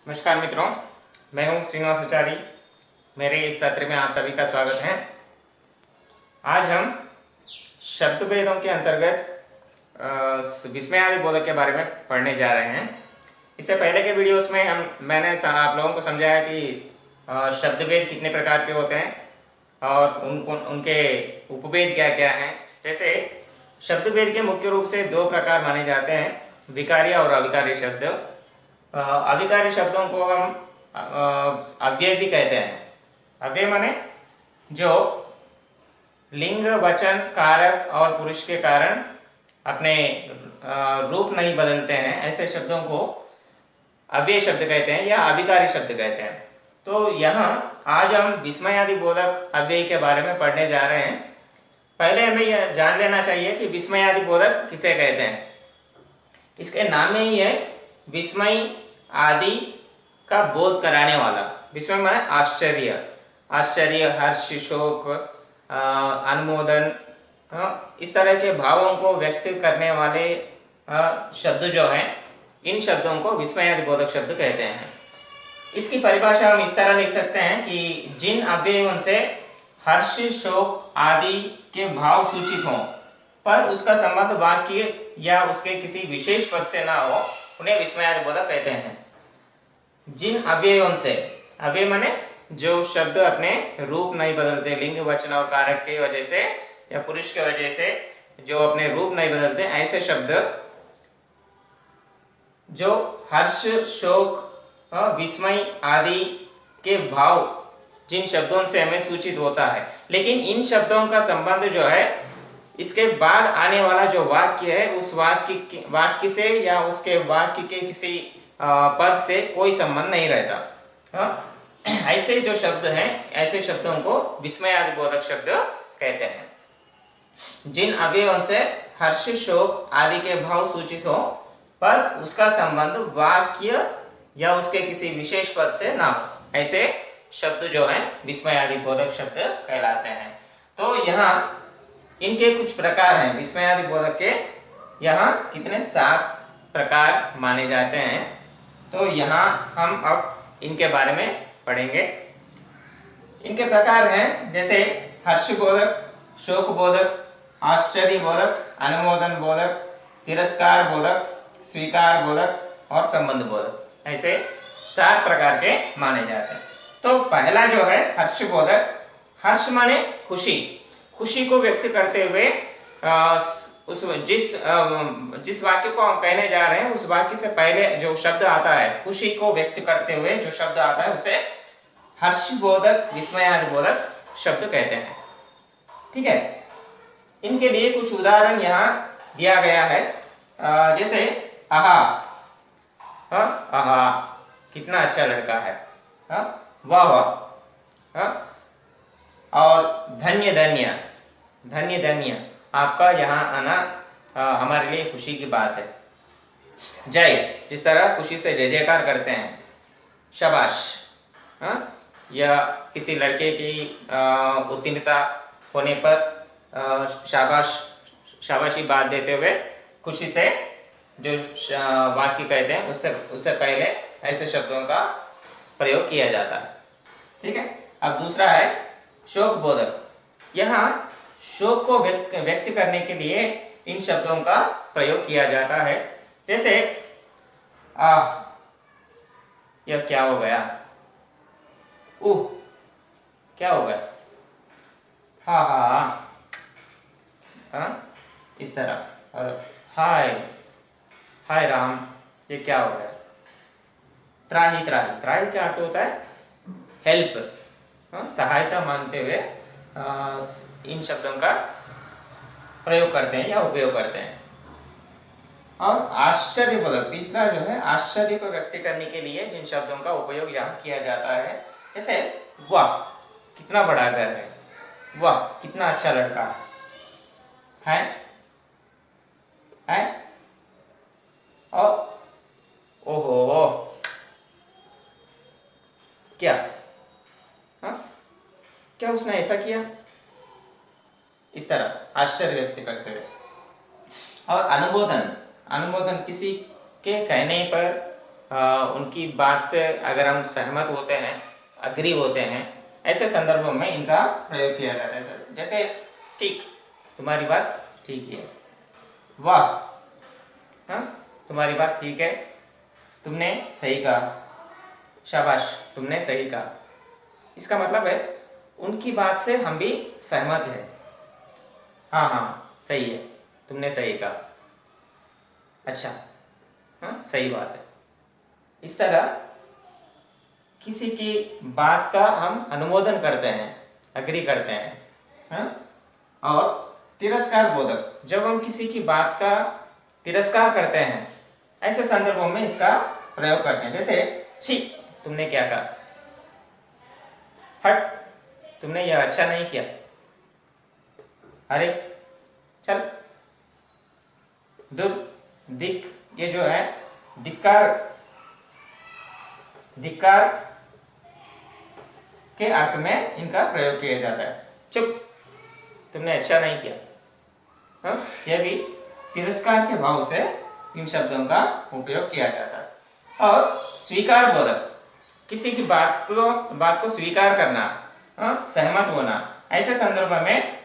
नमस्कार मित्रों, मैं हूं श्रीनिवास आचार्य। मेरे इस सत्र में आप सभी का स्वागत है। आज हम शब्द भेदों के अंतर्गत विस्मयादि बोधक के बारे में पढ़ने जा रहे हैं। इससे पहले के वीडियोस में मैंने आप लोगों को समझाया कि शब्द भेद कितने प्रकार के होते हैं और उनके उपभेद क्या क्या हैं। जैसे शब्द भेद के मुख्य रूप से दो प्रकार माने जाते हैं, विकार्य और अविकार्य शब्द। अविकार्य शब्दों को हम अव्यय भी कहते हैं। अव्यय माने जो लिंग, वचन, कारक और पुरुष के कारण अपने रूप नहीं बदलते हैं, ऐसे शब्दों को अव्यय शब्द कहते हैं या अविकार्य शब्द कहते हैं। तो यहाँ आज हम विस्मयादि बोधक अव्यय के बारे में पढ़ने जा रहे हैं। पहले हमें यह जान लेना चाहिए कि विस्मयादि बोधक किसे कहते हैं। इसके नाम में ही है विस्मय आदि का बोध कराने वाला। विस्मय माने आश्चर्य, आश्चर्य, हर्ष, शोक, अनुमोदन, इस तरह के भावों को व्यक्त करने वाले शब्द जो हैं, इन शब्दों को विस्मयादि बोधक शब्द कहते हैं। इसकी परिभाषा हम इस तरह लिख सकते हैं कि जिन अव्ययों से हर्ष, शोक आदि के भाव सूचित हों पर उसका संबंध वाक्य या उसके किसी विशेष पद से ना हो, उन्हें विस्मयादि बोधक कहते हैं। जिन अव्ययों से, अव्यय माने जो शब्द अपने रूप नहीं बदलते, लिंग, वचन और कारक की वजह से या पुरुष की वजह से जो अपने रूप नहीं बदलते, ऐसे शब्द जो हर्ष, शोक, विस्मय आदि के भाव जिन शब्दों से हमें सूचित होता है, लेकिन इन शब्दों का संबंध जो है इसके बाद आने वाला जो वाक्य है, उस वाक्य से या उसके वाक्य के किसी पद से कोई संबंध नहीं रहता। ऐसे जो शब्द हैं, ऐसे शब्दों को विस्मयादि बोधक शब्द कहते हैं। जिन अव्ययों से हर्ष, शोक आदि के भाव सूचित हो पर उसका संबंध वाक्य या उसके किसी विशेष पद से ना हो, ऐसे शब्द जो हैं विस्मयादि बोधक शब्द कहलाते हैं। तो यहाँ इनके कुछ प्रकार हैं विस्मयादि बोधक के। यहाँ कितने 7 प्रकार माने जाते हैं। तो यहाँ हम अब इनके बारे में पढ़ेंगे। इनके प्रकार हैं जैसे हर्ष बोधक, शोक बोधक, आश्चर्य बोधक, अनुमोदन बोधक, तिरस्कार बोधक, स्वीकार बोधक और संबंध बोधक। ऐसे 7 प्रकार के माने जाते हैं। तो पहला जो है हर्ष बोधक। हर्ष माने खुशी, खुशी को व्यक्त करते हुए उस जिस वाक्य को हम कहने जा रहे हैं, उस वाक्य से पहले जो शब्द आता है, खुशी को व्यक्त करते हुए जो शब्द आता है, उसे हर्षबोधक, विस्मयादि बोधक शब्द कहते हैं। ठीक है, इनके लिए कुछ उदाहरण यहाँ दिया गया है। जैसे आहा, आहा कितना अच्छा लड़का है, वाह वाह, और धन्य धन्य, धन्य धन्य, आपका यहाँ आना हमारे लिए खुशी की बात है। जय, जिस तरह खुशी से जय जयकार करते हैं। शाबाश, या किसी लड़के की उत्तीर्णता होने पर शाबाश, शाबाशी बात देते हुए खुशी से जो वाक्य कहते हैं, उससे पहले ऐसे शब्दों का प्रयोग किया जाता है। ठीक है, अब दूसरा है शोक बोधक। यहाँ शोक को व्यक्त करने के लिए इन शब्दों का प्रयोग किया जाता है। जैसे यह क्या हो गया, क्या हो गया, हा हा हा, इस तरह। और हाय, हाय राम, ये क्या हो गया। त्राही, त्राही, त्राही क्या अर्थ होता है, हेल्प, सहायता मानते हुए इन शब्दों का प्रयोग करते हैं या उपयोग करते हैं। और आश्चर्य बोधक, तीसरा जो है आश्चर्य को व्यक्त करने के लिए जिन शब्दों का उपयोग यहाँ किया जाता है, जैसे वाह कितना बड़ा घर है, वाह कितना अच्छा लड़का है, और ओहो क्या, क्या उसने ऐसा किया, इस तरह आश्चर्य व्यक्त करते हुए। और अनुमोदन, अनुमोदन किसी के कहने पर उनकी बात से अगर हम सहमत होते हैं, अग्री होते हैं, ऐसे संदर्भों में इनका प्रयोग किया जाता है सर। जैसे ठीक, तुम्हारी बात ठीक है, वाह, हाँ, तुम्हारी बात ठीक है, तुमने सही कहा, शाबाश, तुमने सही कहा। इसका मतलब है उनकी बात से हम भी सहमत हैं। हाँ हाँ, सही है, तुमने सही कहा, अच्छा, हाँ, सही बात है। इस तरह किसी की बात का हम अनुमोदन करते हैं, अग्री करते हैं, हाँ? और तिरस्कार बोधक, जब हम किसी की बात का तिरस्कार करते हैं, ऐसे संदर्भों में इसका प्रयोग करते हैं। जैसे छी, तुमने क्या कहा, हट, तुमने यह अच्छा नहीं किया, अरे चल, दुर, दिक, ये जो है धिक्कार, धिक्कार के अर्थ में इनका प्रयोग किया जाता है। चुप, तुमने अच्छा नहीं किया, हाँ? यह भी तिरस्कार के भाव से इन शब्दों का उपयोग किया जाता है। और स्वीकार बोधक, किसी की बात को स्वीकार करना, सहमत होना, ऐसे संदर्भ में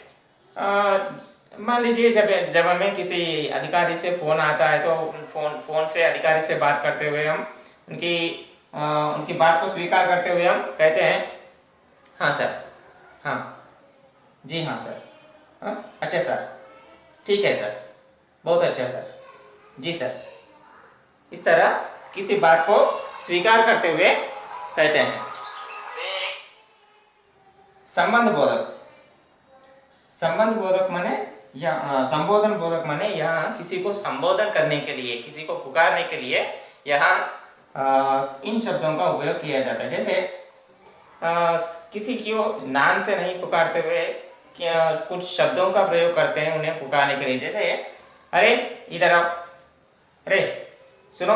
मान लीजिए जब हमें किसी अधिकारी से फोन आता है, तो फोन से अधिकारी से बात करते हुए हम उनकी बात को स्वीकार करते हुए हम कहते हैं, हाँ सर, हाँ जी, हाँ सर, हाँ, अच्छा सर, ठीक है सर, बहुत अच्छा सर, जी सर। इस तरह किसी बात को स्वीकार करते हुए कहते हैं। संबंध बोधक, संबंध बोधक माने या संबोधन बोधक माने यहाँ किसी को संबोधन करने के लिए, किसी को पुकारने के लिए यहाँ इन शब्दों का उपयोग किया जाता है। जैसे किसी को नाम से नहीं पुकारते हुए कुछ शब्दों का प्रयोग करते हैं उन्हें पुकारने के लिए। जैसे अरे इधर आओ, अरे सुनो।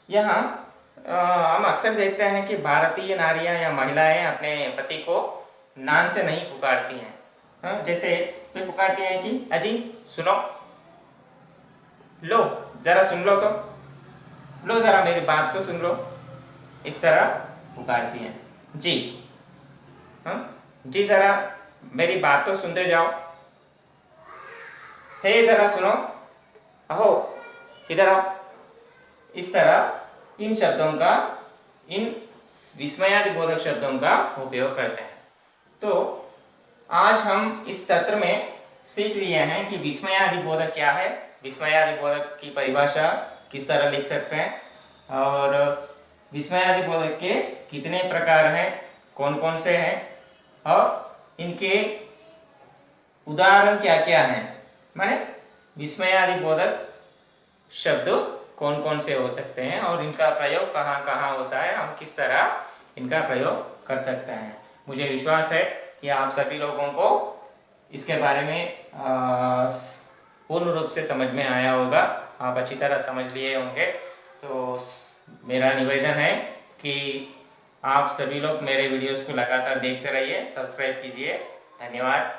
यहाँ हम अक्सर देखते हैं कि भारतीय नारियां या महिलाएं अपने पति को नाम से नहीं पुकारती हैं, जैसे वे पुकारती हैं कि अजी सुनो, लो जरा सुन लो, तो लो जरा मेरी बात से सुन लो, इस तरह पुकारती हैं। जी, जी जरा मेरी बात तो सुनते जाओ, हे जरा सुनो, अहो इधर आओ। इस तरह इन शब्दों का, इन विस्मयादिबोधक शब्दों का उपयोग करते हैं। तो आज हम इस सत्र में सीख लिए हैं कि विस्मयादिबोधक क्या है, विस्मयादिबोधक की परिभाषा किस तरह लिख सकते हैं, और विस्मयादिबोधक के कितने प्रकार हैं, कौन कौन से हैं, और इनके उदाहरण क्या क्या हैं, माने विस्मयादिबोधक शब्द कौन कौन से हो सकते हैं और इनका प्रयोग कहाँ कहाँ होता है, हम किस तरह इनका प्रयोग कर सकते हैं। मुझे विश्वास है कि आप सभी लोगों को इसके बारे में पूर्ण रूप से समझ में आया होगा, आप अच्छी तरह समझ लिए होंगे। तो मेरा निवेदन है कि आप सभी लोग मेरे वीडियोस को लगातार देखते रहिए, सब्सक्राइब कीजिए। धन्यवाद।